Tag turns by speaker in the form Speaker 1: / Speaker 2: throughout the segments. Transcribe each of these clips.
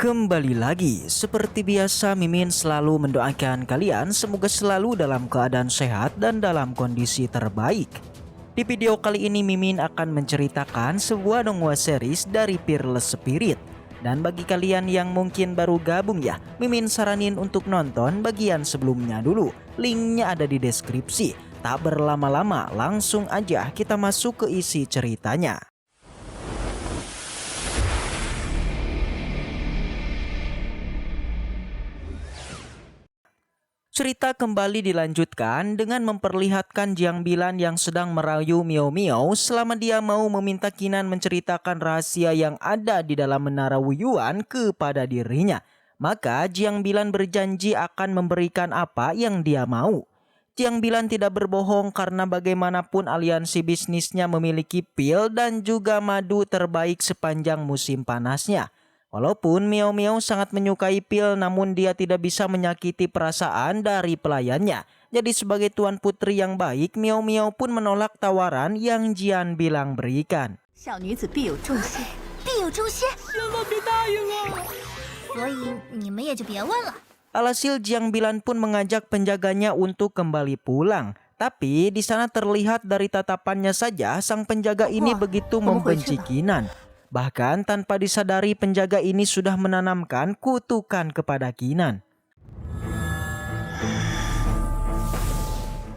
Speaker 1: Kembali lagi, seperti biasa Mimin selalu mendoakan kalian semoga selalu dalam keadaan sehat dan dalam kondisi terbaik. Di video kali ini Mimin akan menceritakan sebuah dongeng series dari Fearless Spirit. Dan bagi kalian yang mungkin baru gabung ya, Mimin saranin untuk nonton bagian sebelumnya dulu. Linknya ada di deskripsi. Tak berlama-lama, langsung aja kita masuk ke isi ceritanya. Cerita kembali dilanjutkan dengan memperlihatkan Jiang Bilan yang sedang merayu Miao Miao selama dia mau meminta Qinan menceritakan rahasia yang ada di dalam menara Wuyuan kepada dirinya. Maka Jiang Bilan berjanji akan memberikan apa yang dia mau. Jiang Bilan tidak berbohong karena bagaimanapun aliansi bisnisnya memiliki pil dan juga madu terbaik sepanjang musim panasnya. Walaupun Miao Miao sangat menyukai pil, namun dia tidak bisa menyakiti perasaan dari pelayannya. Jadi sebagai tuan putri yang baik, Miao Miao pun menolak tawaran yang Jian Bilang berikan. Alhasil Jiang Bilan pun mengajak penjaganya untuk kembali pulang. Tapi di sana terlihat dari tatapannya saja sang penjaga ini begitu membenci Qinan. Bahkan tanpa disadari penjaga ini sudah menanamkan kutukan kepada Qinan.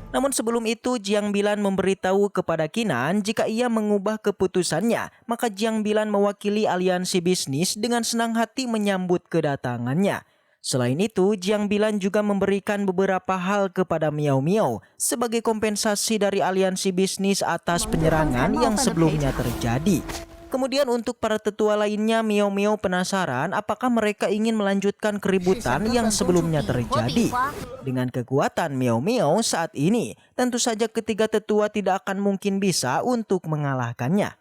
Speaker 1: Namun sebelum itu Jiang Bilan memberitahu kepada Qinan jika ia mengubah keputusannya, maka Jiang Bilan mewakili aliansi bisnis dengan senang hati menyambut kedatangannya. Selain itu, Jiang Bilan juga memberikan beberapa hal kepada Miao Miao sebagai kompensasi dari aliansi bisnis atas penyerangan yang sebelumnya terjadi. Kemudian untuk para tetua lainnya, Miao Miao penasaran apakah mereka ingin melanjutkan keributan yang sebelumnya terjadi. Dengan kekuatan Miao Miao saat ini, tentu saja ketiga tetua tidak akan mungkin bisa untuk mengalahkannya.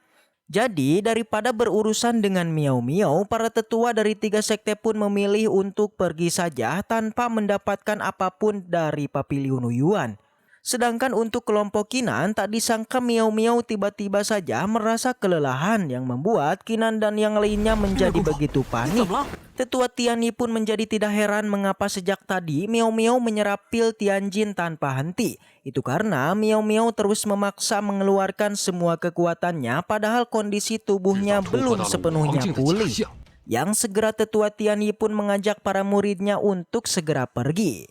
Speaker 1: Jadi daripada berurusan dengan Miao Miao, para tetua dari tiga sekte pun memilih untuk pergi saja tanpa mendapatkan apapun dari Pavilion Wuyuan. Sedangkan untuk kelompok Qinan, tak disangka Miao Miao tiba-tiba saja merasa kelelahan yang membuat Qinan dan yang lainnya menjadi begitu panik. Tetua Tianyi pun menjadi tidak heran mengapa sejak tadi Miao Miao menyerap pil Tianjin tanpa henti. Itu karena Miao Miao terus memaksa mengeluarkan semua kekuatannya padahal kondisi tubuhnya belum sepenuhnya pulih. Yang segera Tetua Tianyi pun mengajak para muridnya untuk segera pergi.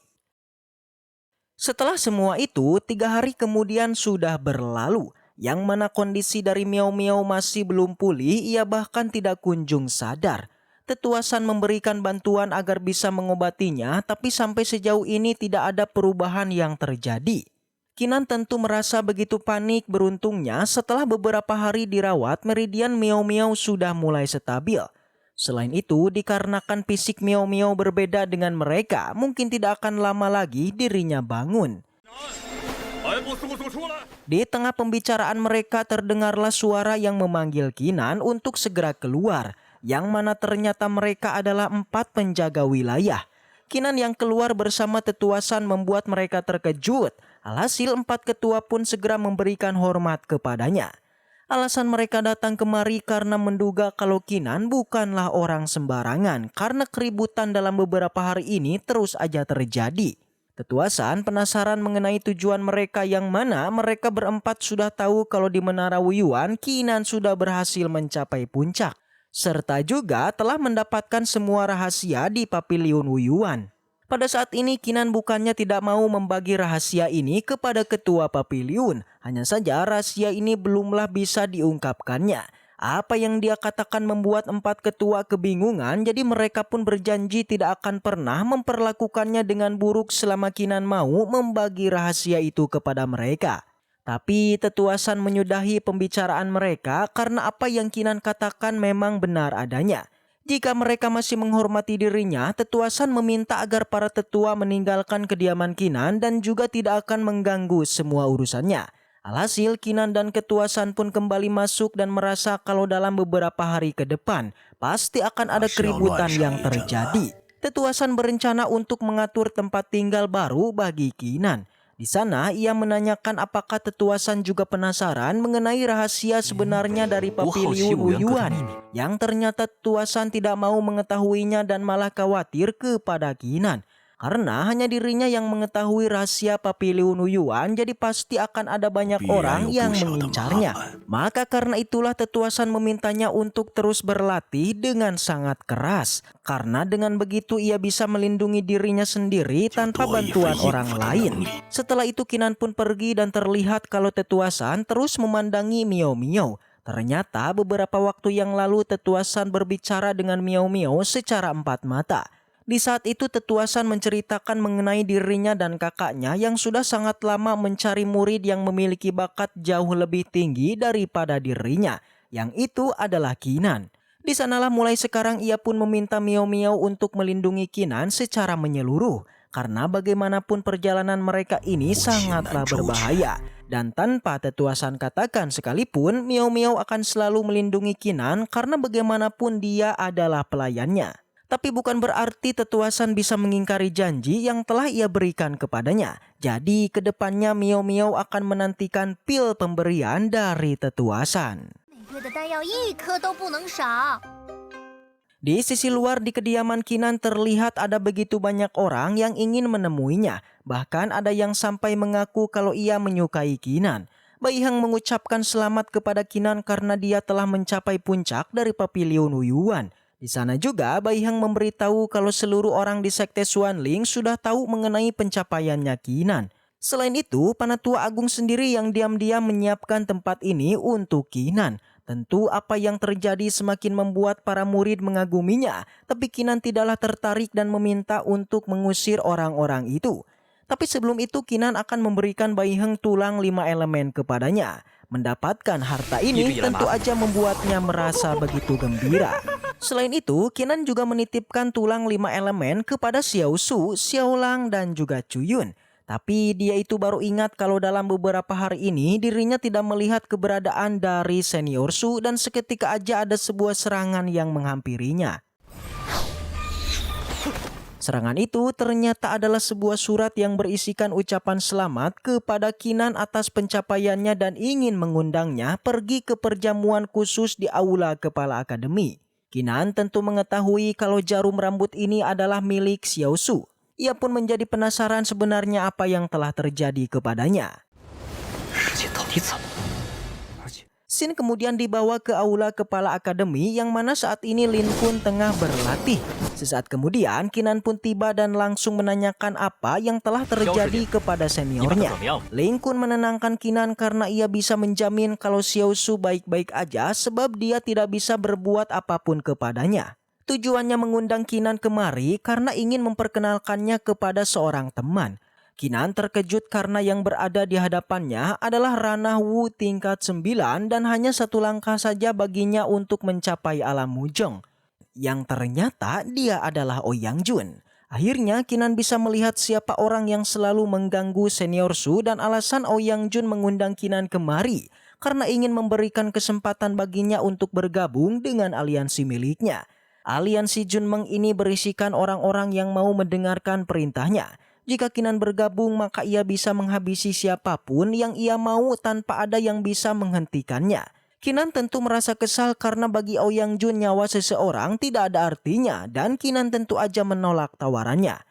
Speaker 1: Setelah semua itu, 3 hari kemudian sudah berlalu. Yang mana kondisi dari Miao Miao masih belum pulih, ia bahkan tidak kunjung sadar. Tetua San memberikan bantuan agar bisa mengobatinya, tapi sampai sejauh ini tidak ada perubahan yang terjadi. Qinan tentu merasa begitu panik. Beruntungnya setelah beberapa hari dirawat, meridian Miao Miao sudah mulai stabil. Selain itu, dikarenakan fisik Miao Miao berbeda dengan mereka, mungkin tidak akan lama lagi dirinya bangun. Di tengah pembicaraan mereka terdengarlah suara yang memanggil Qinan untuk segera keluar, yang mana ternyata mereka adalah 4 penjaga wilayah. Qinan yang keluar bersama Tetua San membuat mereka terkejut. Alhasil 4 ketua pun segera memberikan hormat kepadanya. Alasan mereka datang kemari karena menduga kalau Qinan bukanlah orang sembarangan karena keributan dalam beberapa hari ini terus aja terjadi. Tetua San penasaran mengenai tujuan mereka yang mana mereka berempat sudah tahu kalau di Menara Wuyuan Qinan sudah berhasil mencapai puncak. Serta juga telah mendapatkan semua rahasia di Pavilion Wuyuan. Pada saat ini Qinan bukannya tidak mau membagi rahasia ini kepada ketua Pavilion. Hanya saja rahasia ini belumlah bisa diungkapkannya. Apa yang dia katakan membuat 4 ketua kebingungan, jadi mereka pun berjanji tidak akan pernah memperlakukannya dengan buruk selama Qinan mau membagi rahasia itu kepada mereka. Tapi Tetua San menyudahi pembicaraan mereka karena apa yang Qinan katakan memang benar adanya. Jika mereka masih menghormati dirinya, Tetua San meminta agar para tetua meninggalkan kediaman Qinan dan juga tidak akan mengganggu semua urusannya. Alhasil Qinan dan Ketua San pun kembali masuk dan merasa kalau dalam beberapa hari ke depan pasti akan ada keributan yang terjadi. Tetua San berencana untuk mengatur tempat tinggal baru bagi Qinan. Di sana ia menanyakan apakah Tetuasan juga penasaran mengenai rahasia sebenarnya dari Papiliu Nuyuan, yang ternyata Tetuasan tidak mau mengetahuinya dan malah khawatir kepada Kinan. Karena hanya dirinya yang mengetahui rahasia Papiliu Nuyuan, jadi pasti akan ada banyak orang yang mengincarnya. Maka karena itulah Tetuasan memintanya untuk terus berlatih dengan sangat keras. Karena dengan begitu ia bisa melindungi dirinya sendiri tanpa bantuan orang lain. Setelah itu Kinan pun pergi dan terlihat kalau Tetuasan terus memandangi Miao Miao. Ternyata beberapa waktu yang lalu Tetuasan berbicara dengan Miao Miao secara empat mata. Di saat itu Tetuasan menceritakan mengenai dirinya dan kakaknya yang sudah sangat lama mencari murid yang memiliki bakat jauh lebih tinggi daripada dirinya, yang itu adalah Kinan. Di sanalah mulai sekarang ia pun meminta Miao Miao untuk melindungi Kinan secara menyeluruh, karena bagaimanapun perjalanan mereka ini sangatlah berbahaya. Dan tanpa Tetuasan katakan sekalipun, Miao Miao akan selalu melindungi Kinan karena bagaimanapun dia adalah pelayannya. Tapi bukan berarti Tetuasan bisa mengingkari janji yang telah ia berikan kepadanya. Jadi kedepannya Miao Miao akan menantikan pil pemberian dari Tetuasan. Di sisi luar di kediaman Kinan terlihat ada begitu banyak orang yang ingin menemuinya. Bahkan ada yang sampai mengaku kalau ia menyukai Kinan. Baihang mengucapkan selamat kepada Kinan karena dia telah mencapai puncak dari Papiliu Nuyuan. Di sana juga Baihang memberitahu kalau seluruh orang di Sekte Xuanling sudah tahu mengenai pencapaiannya Kinan. Selain itu, Panatua Agung sendiri yang diam-diam menyiapkan tempat ini untuk Kinan. Tentu apa yang terjadi semakin membuat para murid mengaguminya, tapi Kinan tidaklah tertarik dan meminta untuk mengusir orang-orang itu. Tapi sebelum itu Kinan akan memberikan Baihang tulang 5 elemen kepadanya. Mendapatkan harta ini tentu aja membuatnya merasa begitu gembira. Selain itu, Kinan juga menitipkan tulang 5 elemen kepada Xiao Su, Xiao Lang, dan juga Cuyun. Tapi dia itu baru ingat kalau dalam beberapa hari ini dirinya tidak melihat keberadaan dari Senior Su dan seketika aja ada sebuah serangan yang menghampirinya. Serangan itu ternyata adalah sebuah surat yang berisikan ucapan selamat kepada Kinan atas pencapaiannya dan ingin mengundangnya pergi ke perjamuan khusus di aula kepala akademi. Kinan tentu mengetahui kalau jarum rambut ini adalah milik Xiao Su. Ia pun menjadi penasaran sebenarnya apa yang telah terjadi kepadanya. Xin kemudian dibawa ke aula kepala akademi yang mana saat ini Lin Kun tengah berlatih. Sesaat kemudian Kinan pun tiba dan langsung menanyakan apa yang telah terjadi kepada seniornya. Lin Kun menenangkan Kinan karena ia bisa menjamin kalau Xiao Su baik-baik aja sebab dia tidak bisa berbuat apapun kepadanya. Tujuannya mengundang Kinan kemari karena ingin memperkenalkannya kepada seorang teman. Kinan terkejut karena yang berada di hadapannya adalah ranah Wu tingkat 9 dan hanya satu langkah saja baginya untuk mencapai alam Mujong. Yang ternyata dia adalah Ouyang Jun. Akhirnya Kinan bisa melihat siapa orang yang selalu mengganggu Senior Su dan alasan Ouyang Jun mengundang Kinan kemari karena ingin memberikan kesempatan baginya untuk bergabung dengan aliansi miliknya. Aliansi Junmeng ini berisikan orang-orang yang mau mendengarkan perintahnya. Jika Kinan bergabung maka ia bisa menghabisi siapapun yang ia mau tanpa ada yang bisa menghentikannya. Kinan tentu merasa kesal karena bagi Ouyang Jun nyawa seseorang tidak ada artinya dan Kinan tentu aja menolak tawarannya.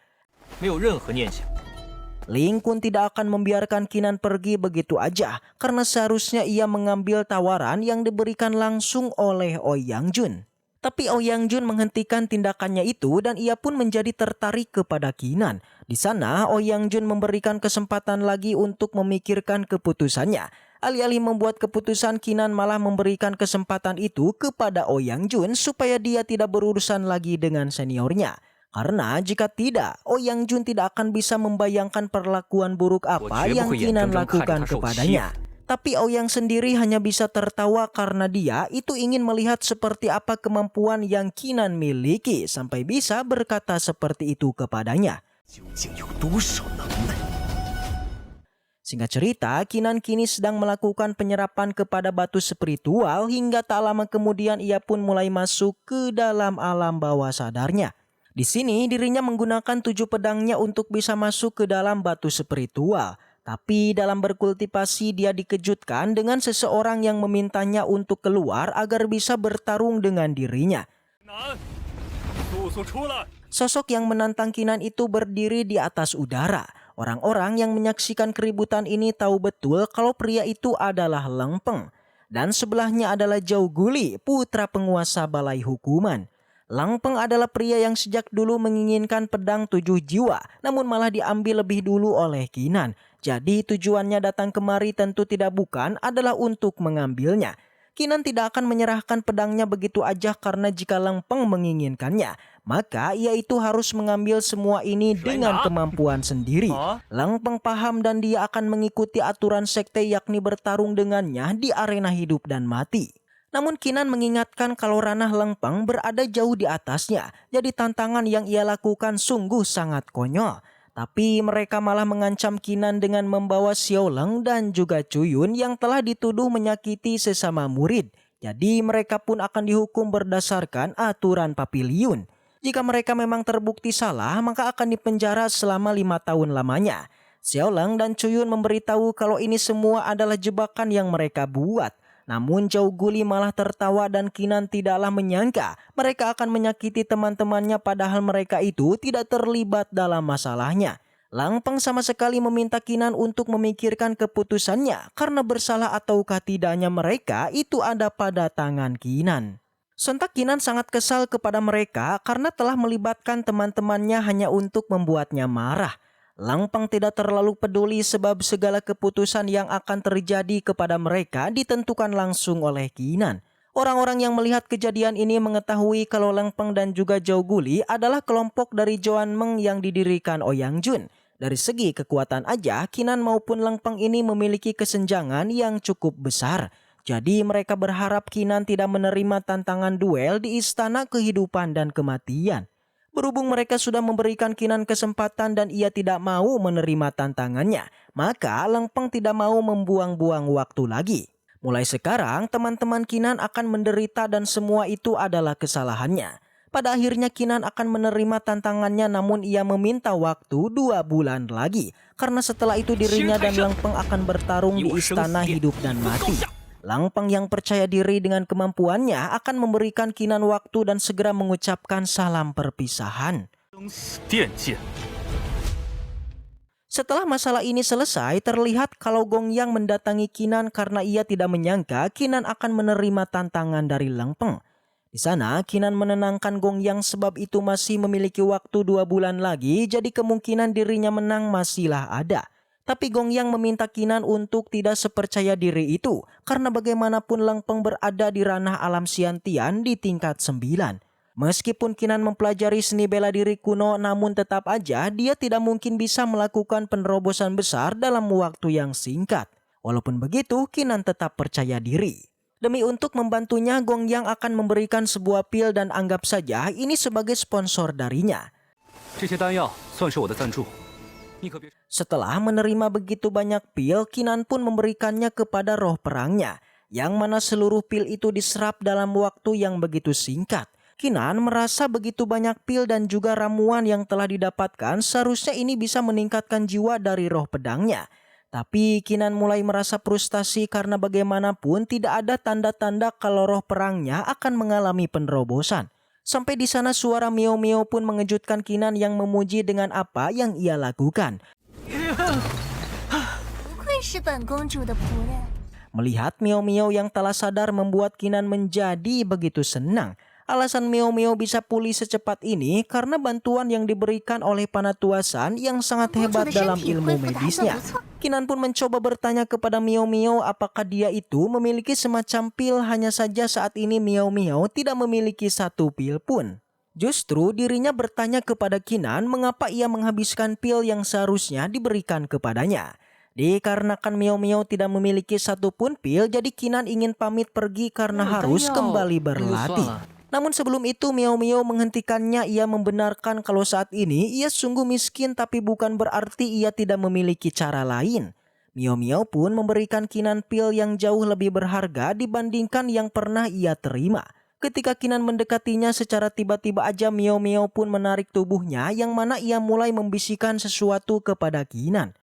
Speaker 1: Lin Kun tidak akan membiarkan Kinan pergi begitu aja karena seharusnya ia mengambil tawaran yang diberikan langsung oleh Ouyang Jun. Tapi Ouyang Jun menghentikan tindakannya itu dan ia pun menjadi tertarik kepada Kinan. Di sana Ouyang Jun memberikan kesempatan lagi untuk memikirkan keputusannya. Alih-alih membuat keputusan, Kinan malah memberikan kesempatan itu kepada Ouyang Jun supaya dia tidak berurusan lagi dengan seniornya. Karena jika tidak, Ouyang Jun tidak akan bisa membayangkan perlakuan buruk apa yang Kinan lakukan kepadanya. Tapi Ouyang sendiri hanya bisa tertawa karena dia itu ingin melihat seperti apa kemampuan yang Kinan miliki sampai bisa berkata seperti itu kepadanya. Singkat cerita, Kinan kini sedang melakukan penyerapan kepada batu spiritual hingga tak lama kemudian ia pun mulai masuk ke dalam alam bawah sadarnya. Di sini dirinya menggunakan 7 pedangnya untuk bisa masuk ke dalam batu spiritual. Tapi dalam berkultivasi dia dikejutkan dengan seseorang yang memintanya untuk keluar agar bisa bertarung dengan dirinya. Sosok yang menantang Qinan itu berdiri di atas udara. Orang-orang yang menyaksikan keributan ini tahu betul kalau pria itu adalah Leng Peng. Dan sebelahnya adalah Zhao Guli, putra penguasa balai hukuman. Leng Peng adalah pria yang sejak dulu menginginkan pedang 7 jiwa, namun malah diambil lebih dulu oleh Qinan. Jadi tujuannya datang kemari tentu tidak bukan adalah untuk mengambilnya. Qinan tidak akan menyerahkan pedangnya begitu aja karena jika Leng Peng menginginkannya, maka ia itu harus mengambil semua ini dengan kemampuan sendiri. Leng Peng paham dan dia akan mengikuti aturan sekte yakni bertarung dengannya di arena hidup dan mati. Namun Qinan mengingatkan kalau ranah Leng Peng berada jauh di atasnya, jadi tantangan yang ia lakukan sungguh sangat konyol. Tapi mereka malah mengancam Qinan dengan membawa Xiao Leng dan juga Cuyun yang telah dituduh menyakiti sesama murid. Jadi mereka pun akan dihukum berdasarkan aturan Papiliun. Jika mereka memang terbukti salah, maka akan dipenjara selama 5 tahun lamanya. Xiao Leng dan Cuyun memberitahu kalau ini semua adalah jebakan yang mereka buat. Namun Zhao Guli malah tertawa dan Qinan tidaklah menyangka mereka akan menyakiti teman-temannya padahal mereka itu tidak terlibat dalam masalahnya. Leng Peng sama sekali meminta Qinan untuk memikirkan keputusannya karena bersalah ataukah tidaknya mereka itu ada pada tangan Qinan. Sontak Qinan sangat kesal kepada mereka karena telah melibatkan teman-temannya hanya untuk membuatnya marah. Leng Peng tidak terlalu peduli sebab segala keputusan yang akan terjadi kepada mereka ditentukan langsung oleh Qinan. Orang-orang yang melihat kejadian ini mengetahui kalau Leng Peng dan juga Zhao Guli adalah kelompok dari Zhuan Meng yang didirikan Ouyang Jun. Dari segi kekuatan aja, Qinan maupun Leng Peng ini memiliki kesenjangan yang cukup besar. Jadi mereka berharap Qinan tidak menerima tantangan duel di istana kehidupan dan kematian. Berhubung mereka sudah memberikan Qinan kesempatan dan ia tidak mau menerima tantangannya, maka Leng Peng tidak mau membuang-buang waktu lagi. Mulai sekarang teman-teman Qinan akan menderita dan semua itu adalah kesalahannya. Pada akhirnya Qinan akan menerima tantangannya namun ia meminta waktu 2 bulan lagi. Karena setelah itu dirinya dan Leng Peng akan bertarung di istana hidup dan mati. Leng Peng yang percaya diri dengan kemampuannya akan memberikan Qinan waktu dan segera mengucapkan salam perpisahan. Setelah masalah ini selesai, terlihat kalau Gong Yang mendatangi Qinan karena ia tidak menyangka Qinan akan menerima tantangan dari Leng Peng. Di sana, Qinan menenangkan Gong Yang sebab itu masih memiliki waktu 2 bulan lagi, jadi kemungkinan dirinya menang masihlah ada. Tapi Gong Yang meminta Qinan untuk tidak sepercaya diri itu karena bagaimanapun Leng Peng berada di ranah alam Xiantian di tingkat 9. Meskipun Qinan mempelajari seni bela diri kuno namun tetap aja dia tidak mungkin bisa melakukan penerobosan besar dalam waktu yang singkat. Walaupun begitu, Qinan tetap percaya diri. Demi untuk membantunya, Gong Yang akan memberikan sebuah pil dan anggap saja ini sebagai sponsor darinya. Setelah menerima begitu banyak pil, Qinan pun memberikannya kepada roh perangnya, yang mana seluruh pil itu diserap dalam waktu yang begitu singkat. Qinan merasa begitu banyak pil dan juga ramuan yang telah didapatkan seharusnya ini bisa meningkatkan jiwa dari roh pedangnya. Tapi Qinan mulai merasa frustasi karena bagaimanapun tidak ada tanda-tanda kalau roh perangnya akan mengalami penerobosan. Sampai di sana suara Miao Miao pun mengejutkan Qinan yang memuji dengan apa yang ia lakukan. Melihat Miao Miao yang telah sadar membuat Qinan menjadi begitu senang. Alasan Miao Miao bisa pulih secepat ini karena bantuan yang diberikan oleh Panatuasan yang sangat hebat dalam ilmu medisnya. Qinan pun mencoba bertanya kepada Miao Miao apakah dia itu memiliki semacam pil, hanya saja saat ini Miao Miao tidak memiliki satu pil pun. Justru dirinya bertanya kepada Qinan mengapa ia menghabiskan pil yang seharusnya diberikan kepadanya. Dikarenakan Miao Miao tidak memiliki satu pun pil, jadi Qinan ingin pamit pergi karena harus kembali berlatih. Namun sebelum itu Miao Miao menghentikannya. Ia membenarkan kalau saat ini ia sungguh miskin tapi bukan berarti ia tidak memiliki cara lain. Miao Miao pun memberikan Qinan pil yang jauh lebih berharga dibandingkan yang pernah ia terima. Ketika Qinan mendekatinya secara tiba-tiba aja Miao Miao pun menarik tubuhnya yang mana ia mulai membisikkan sesuatu kepada Qinan.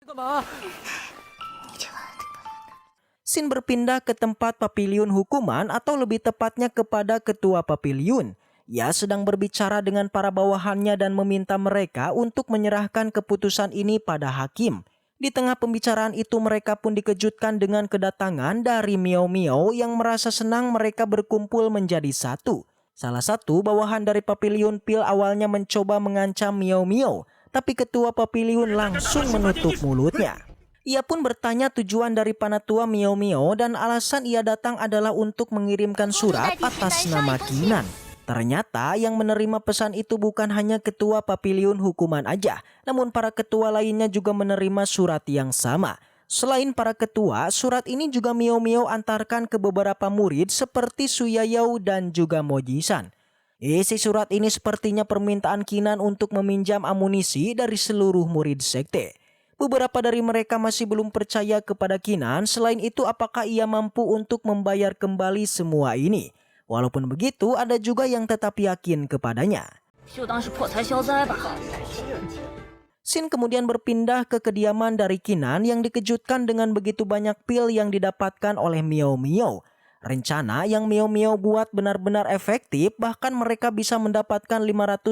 Speaker 1: Sin berpindah ke tempat papiliun hukuman atau lebih tepatnya kepada ketua papiliun. Ia sedang berbicara dengan para bawahannya dan meminta mereka untuk menyerahkan keputusan ini pada hakim. Di tengah pembicaraan itu mereka pun dikejutkan dengan kedatangan dari Miao Miao yang merasa senang mereka berkumpul menjadi satu. Salah satu bawahan dari papiliun pil awalnya mencoba mengancam Miao Miao, tapi ketua papiliun langsung menutup mulutnya. Ia pun bertanya tujuan dari Panatua Miao Miao dan alasan ia datang adalah untuk mengirimkan surat atas nama Qinan. Ternyata yang menerima pesan itu bukan hanya ketua papiliun hukuman aja, namun para ketua lainnya juga menerima surat yang sama. Selain para ketua, surat ini juga Miao Miao antarkan ke beberapa murid seperti Su Yayao dan juga Mo Jisan. Isi surat ini sepertinya permintaan Qinan untuk meminjam amunisi dari seluruh murid sekte. Beberapa dari mereka masih belum percaya kepada Qinan. Selain itu, apakah ia mampu untuk membayar kembali semua ini? Walaupun begitu, ada juga yang tetap yakin kepadanya. Sin kemudian berpindah ke kediaman dari Qinan yang dikejutkan dengan begitu banyak pil yang didapatkan oleh Miao Miao. Rencana yang Miao Miao buat benar-benar efektif, bahkan mereka bisa mendapatkan 500.000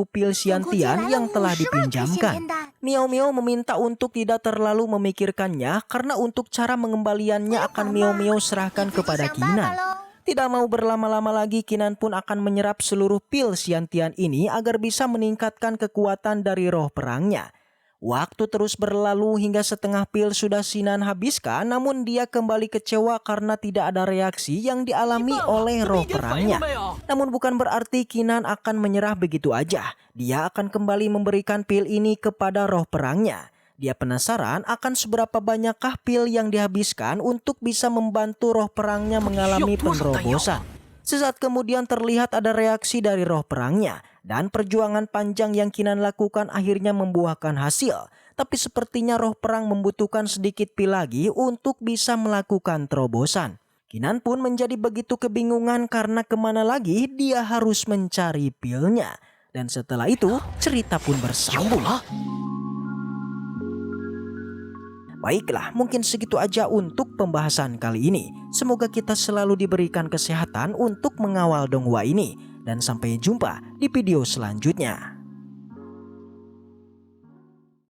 Speaker 1: pil Xiantian yang telah dipinjamkan. Miao Miao meminta untuk tidak terlalu memikirkannya karena untuk cara mengembaliannya akan Miao Miao serahkan kepada Qinan. Tidak mau berlama-lama lagi, Qinan pun akan menyerap seluruh pil Xiantian ini agar bisa meningkatkan kekuatan dari roh perangnya. Waktu terus berlalu hingga setengah pil sudah Sinan habiskan, namun dia kembali kecewa karena tidak ada reaksi yang dialami oleh roh perangnya. Namun bukan berarti Qinan akan menyerah begitu aja. Dia akan kembali memberikan pil ini kepada roh perangnya. Dia penasaran akan seberapa banyakkah pil yang dihabiskan untuk bisa membantu roh perangnya mengalami penerobosan. Sesaat kemudian terlihat ada reaksi dari roh perangnya. Dan perjuangan panjang yang Qinan lakukan akhirnya membuahkan hasil. Tapi sepertinya roh perang membutuhkan sedikit pil lagi untuk bisa melakukan terobosan. Qinan pun menjadi begitu kebingungan karena kemana lagi dia harus mencari pilnya. Dan setelah itu cerita pun bersambung. Baiklah, mungkin segitu aja untuk pembahasan kali ini. Semoga kita selalu diberikan kesehatan untuk mengawal donghua ini. Dan sampai jumpa di video selanjutnya.